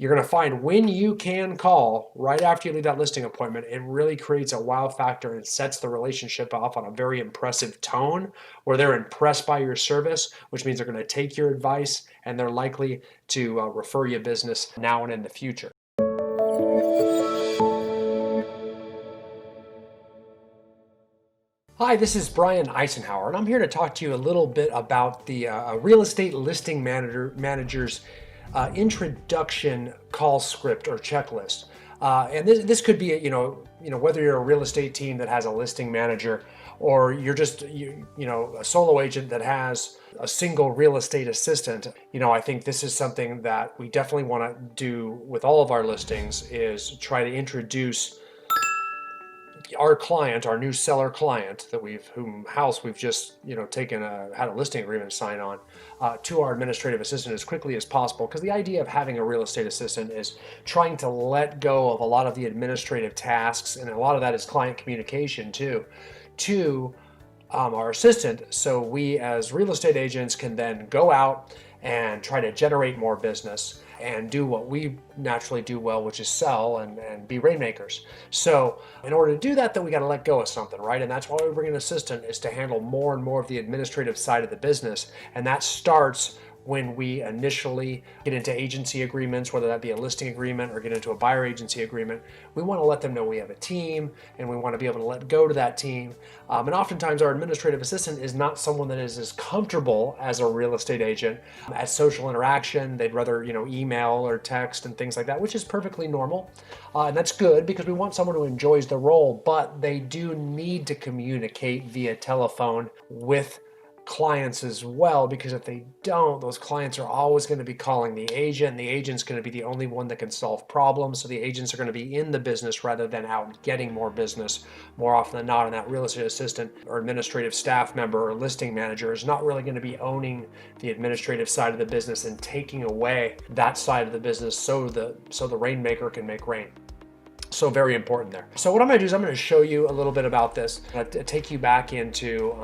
You're going to find when you can call right after you leave that listing appointment, it really creates a wow factor and sets the relationship off on a very impressive tone where they're impressed by your service, which means they're going to take your advice and they're likely to refer you business now and in the future. Hi, this is Brian Icenhower, and I'm here to talk to you a little bit about the real estate listing manager's introduction call script or checklist. And this could be, whether you're a real estate team that has a listing manager, or you're just, a solo agent that has a single real estate assistant. I think this is something that we definitely want to do with all of our listings, is try to introduce our client, our new seller client that we've just had a listing agreement sign on, to our administrative assistant as quickly as possible. Because the idea of having a real estate assistant is trying to let go of a lot of the administrative tasks, and a lot of that is client communication too, to our assistant, so we as real estate agents can then go out and try to generate more business and do what we naturally do well, which is sell and be rainmakers. So in order to do that, then we got to let go of something, right? And that's why we bring an assistant, is to handle more and more of the administrative side of the business. And that starts when we initially get into agency agreements, whether that be a listing agreement or get into a buyer agency agreement. We want to let them know we have a team, and we want to be able to let go to that team. And oftentimes our administrative assistant is not someone that is as comfortable as a real estate agent at social interaction. They'd rather, email or text and things like that, which is perfectly normal. And that's good, because we want someone who enjoys the role, but they do need to communicate via telephone with clients as well, because if they don't, those clients are always going to be calling the agent, and the agent's going to be the only one that can solve problems. So the agents are going to be in the business rather than out getting more business more often than not. And that real estate assistant or administrative staff member or listing manager is not really going to be owning the administrative side of the business and taking away that side of the business so the rainmaker can make rain. So very important there. So what I'm going to do is I'm going to show you a little bit about this, take you back into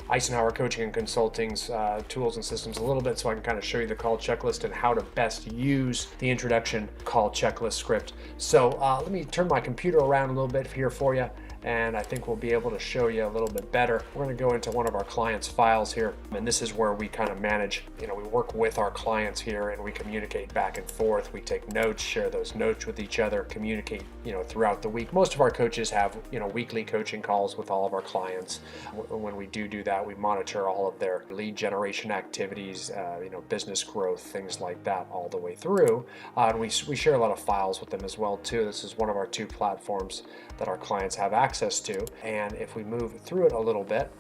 Icenhower Coaching and Consulting's tools and systems a little bit, so I can kind of show you the call checklist and how to best use the introduction call checklist script. So let me turn my computer around a little bit here for you, and I think we'll be able to show you a little bit better. We're going to go into one of our clients' files here, and this is where we kind of manage, we work with our clients here, and we communicate back and forth. We take notes, share those notes with each other, communicate, throughout the week. Most of our coaches have, weekly coaching calls with all of our clients. When we do that, we monitor all of their lead generation activities, business growth, things like that all the way through. And we share a lot of files with them as well too. This is one of our two platforms that our clients have access to. And if we move through it a little bit,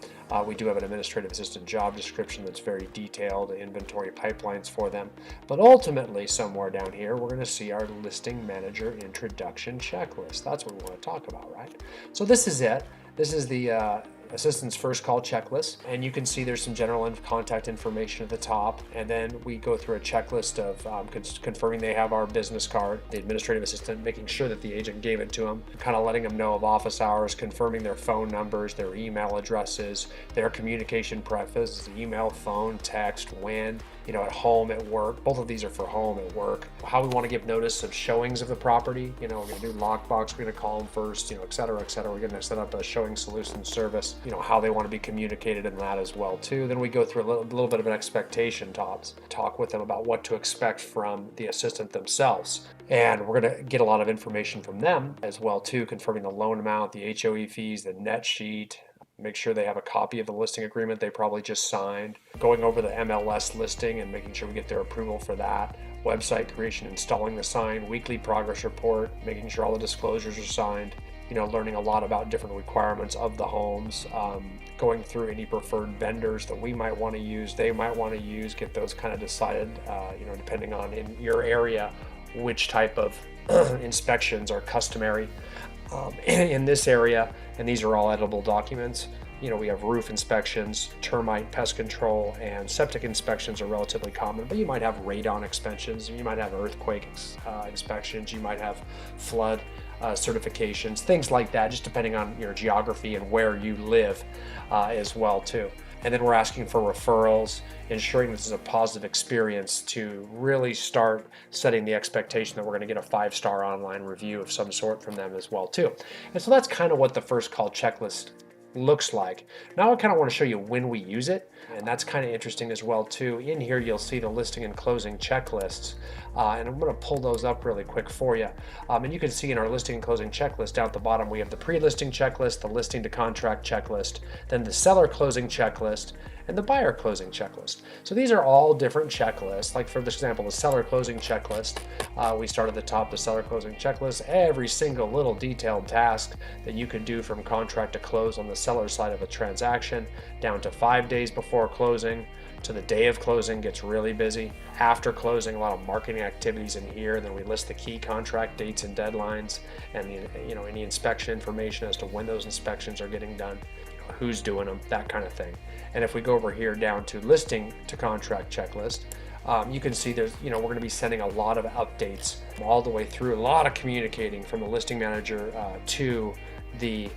we do have an administrative assistant job description that's very detailed, inventory pipelines for them. But ultimately, somewhere down here, we're going to see our listing manager introduction checklist. That's what we want to talk about, right? So this is it. This is the assistant's first call checklist, and you can see there's some general contact information at the top, and then we go through a checklist of confirming they have our business card, the administrative assistant making sure that the agent gave it to them, kind of letting them know of office hours, confirming their phone numbers, their email addresses, their communication preface, email, phone, text, when, at home, at work. Both of these are for home, at work. How we want to give notice of showings of the property. We're going to do lockbox, we're going to call them first, et cetera, et cetera. We're going to set up a showing solution service, how they want to be communicated in that as well too. Then we go through a little bit of an expectation talk with them about what to expect from the assistant themselves. And we're going to get a lot of information from them as well too, confirming the loan amount, the HOE fees, the net sheet, make sure they have a copy of the listing agreement they probably just signed, going over the MLS listing and making sure we get their approval for that, website creation, installing the sign, weekly progress report, making sure all the disclosures are signed, learning a lot about different requirements of the homes, going through any preferred vendors that we might want to use, they might want to use, get those kind of decided, depending on in your area, which type of inspections are customary in this area. And these are all editable documents. We have roof inspections, termite pest control, and septic inspections are relatively common, but you might have radon inspections, you might have earthquake inspections, you might have flood certifications, things like that, just depending on your geography and where you live as well too. And then we're asking for referrals, ensuring this is a positive experience to really start setting the expectation that we're going to get a 5-star online review of some sort from them as well too. And so that's kind of what the first call checklist looks like. Now I kind of want to show you when we use it, and that's kind of interesting as well too. In here you'll see the listing and closing checklists, and I'm going to pull those up really quick for you. And you can see in our listing and closing checklist down at the bottom we have the pre-listing checklist, the listing to contract checklist, then the seller closing checklist, and the buyer closing checklist. So these are all different checklists. Like for example, the seller closing checklist, we start at the top, the seller closing checklist, every single little detailed task that you could do from contract to close on the seller side of a transaction, down to 5 days before closing, to the day of closing gets really busy. After closing, a lot of marketing activities in here. Then we list the key contract dates and deadlines, and any inspection information as to when those inspections are getting done, who's doing them, that kind of thing. And if we go over here down to listing to contract checklist, you can see there's, we're going to be sending a lot of updates all the way through, a lot of communicating from the listing manager to the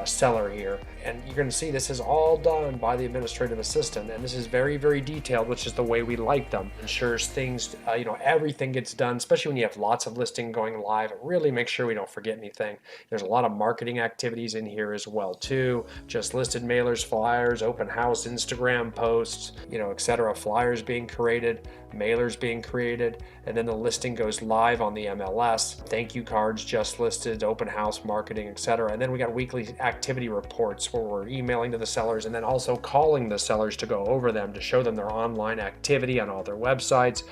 seller here. And you're going to see this is all done by the administrative assistant, and this is very, very detailed, which is the way we like them. Ensures things, everything gets done, especially when you have lots of listing going live. It really makes sure we don't forget anything. There's a lot of marketing activities in here as well too. Just listed mailers, flyers, open house, Instagram posts, etc. Flyers being created, mailers being created, and then the listing goes live on the MLS. Thank you cards just listed, open house marketing, etc. And then we got weekly activity reports where we're emailing to the sellers and then also calling the sellers to go over them, to show them their online activity on all their websites,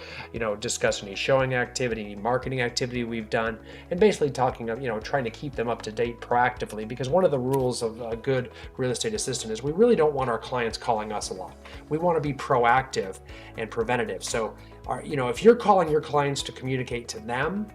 discuss any showing activity, any marketing activity we've done, and basically talking, trying to keep them up to date proactively, because one of the rules of a good real estate assistant is we really don't want our clients calling us a lot. We want to be proactive and preventative. So, if you're calling your clients to communicate to them,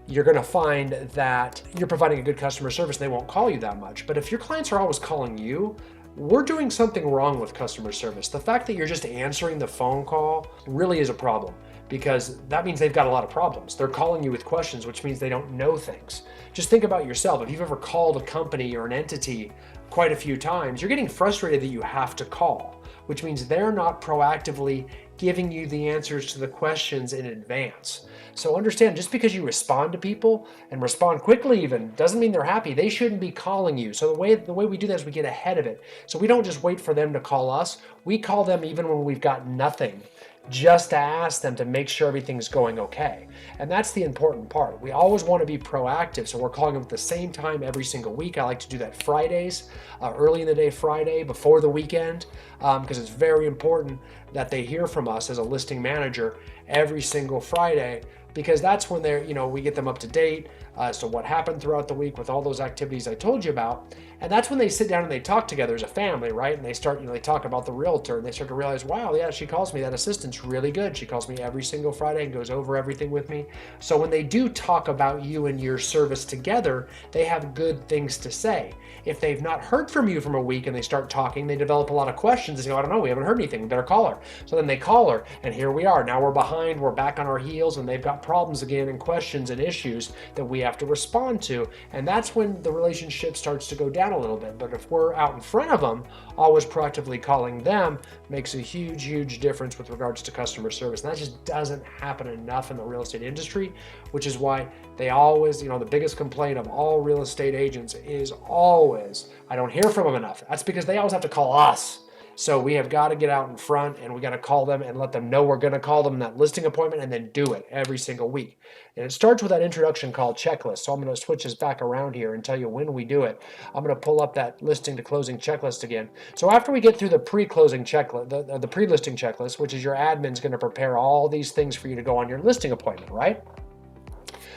you're going to find that you're providing a good customer service. They won't call you that much. But if your clients are always calling you, we're doing something wrong with customer service. The fact that you're just answering the phone call really is a problem, because that means they've got a lot of problems. They're calling you with questions, which means they don't know things. Just think about yourself. If you've ever called a company or an entity quite a few times, you're getting frustrated that you have to call, which means they're not proactively giving you the answers to the questions in advance. So understand, just because you respond to people and respond quickly even doesn't mean they're happy. They shouldn't be calling you. So the way we do that is we get ahead of it. So we don't just wait for them to call us. We call them even when we've got nothing, just to ask them to make sure everything's going okay. And that's the important part. We always want to be proactive, so we're calling them at the same time every single week. I like to do that Fridays, early in the day Friday before the weekend, because it's very important that they hear from us as a listing manager every single Friday, because that's when they're, we get them up to date as to what happened throughout the week with all those activities I told you about. And that's when they sit down and they talk together as a family, right? And they start, they talk about the realtor, and they start to realize, wow, yeah, she calls me, that assistant's really good. She calls me every single Friday and goes over everything with me. So when they do talk about you and your service together, they have good things to say. If they've not heard from you from a week and they start talking, they develop a lot of questions. They say, I don't know, we haven't heard anything, we better call her. So then they call her, and here we are. Now we're behind, we're back on our heels, and they've got problems again and questions and issues that we have to respond to. And that's when the relationship starts to go down a little bit. But if we're out in front of them, always proactively calling them makes a huge, huge difference with regards to customer service. And that just doesn't happen enough in the real estate industry, which is why they always, the biggest complaint of all real estate agents is always, I don't hear from them enough. That's because they always have to call us. So we have got to get out in front, and we got to call them and let them know we're going to call them in that listing appointment, and then do it every single week. And it starts with that introduction call checklist. So I'm going to switch this back around here and tell you when we do it. I'm going to pull up that listing to closing checklist again. So after we get through the pre-closing checklist, the pre-listing checklist, which is your admin's going to prepare all these things for you to go on your listing appointment, right?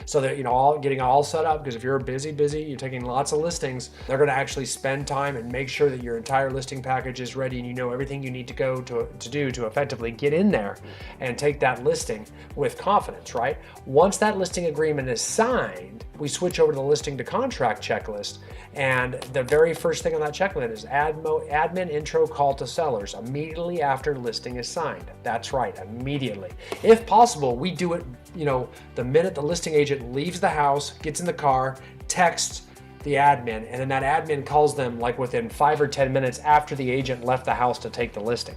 So that, all getting all set up, because if you're busy, you're taking lots of listings, they're going to actually spend time and make sure that your entire listing package is ready, and you know everything you need to go to do to effectively get in there and take that listing with confidence, right? Once that listing agreement is signed, we switch over to the listing to contract checklist, and the very first thing on that checklist is admin intro call to sellers immediately after listing is signed. That's right, immediately. If possible, we do it, the minute the listing agent leaves the house, gets in the car, texts the admin, and then that admin calls them like within 5 or 10 minutes after the agent left the house to take the listing.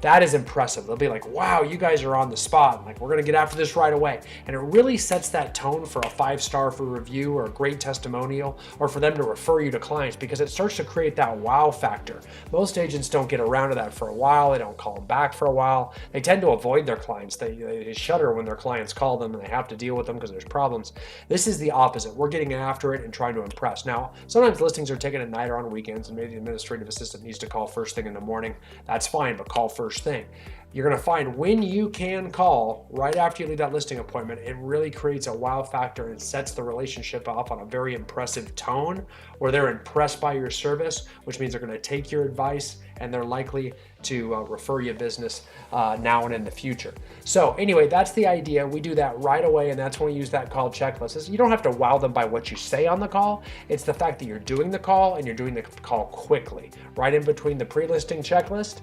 That is impressive. They'll be like, wow, you guys are on the spot. Like, we're going to get after this right away. And it really sets that tone for a 5-star for review or a great testimonial, or for them to refer you to clients, because it starts to create that wow factor. Most agents don't get around to that for a while. They don't call them back for a while. They tend to avoid their clients. They shudder when their clients call them and they have to deal with them because there's problems. This is the opposite. We're getting after it and trying to impress. Now, sometimes listings are taken at night or on weekends, and maybe the administrative assistant needs to call first thing in the morning. That's fine, but call first thing. You're going to find when you can call right after you leave that listing appointment, it really creates a wow factor and sets the relationship off on a very impressive tone, where they're impressed by your service, which means they're going to take your advice and they're likely to refer you business now and in the future. So anyway, that's the idea. We do that right away, and that's when we use that call checklist. You don't have to wow them by what you say on the call. It's the fact that you're doing the call and you're doing the call quickly, right in between the pre-listing checklist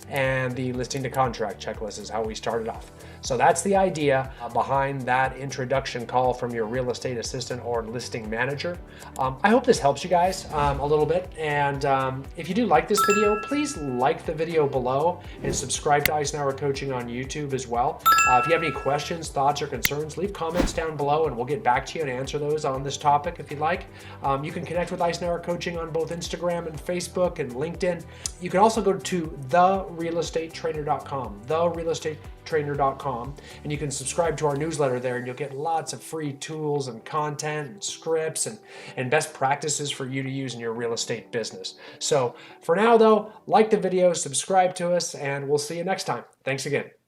and the listing to contract checklist is how we started off. So that's the idea behind that introduction call from your real estate assistant or listing manager. I hope this helps you guys a little bit. And if you do like this video, please like the video below and subscribe to Icenhower Coaching on YouTube as well. If you have any questions, thoughts, or concerns, leave comments down below and we'll get back to you and answer those on this topic if you'd like. You can connect with Icenhower Coaching on both Instagram and Facebook and LinkedIn. You can also go to therealestatetrainer.com, therealestatetrainer.com, and you can subscribe to our newsletter there, and you'll get lots of free tools and content and scripts and best practices for you to use in your real estate business. So for now though, like the video, subscribe to us, and we'll see you next time. Thanks again.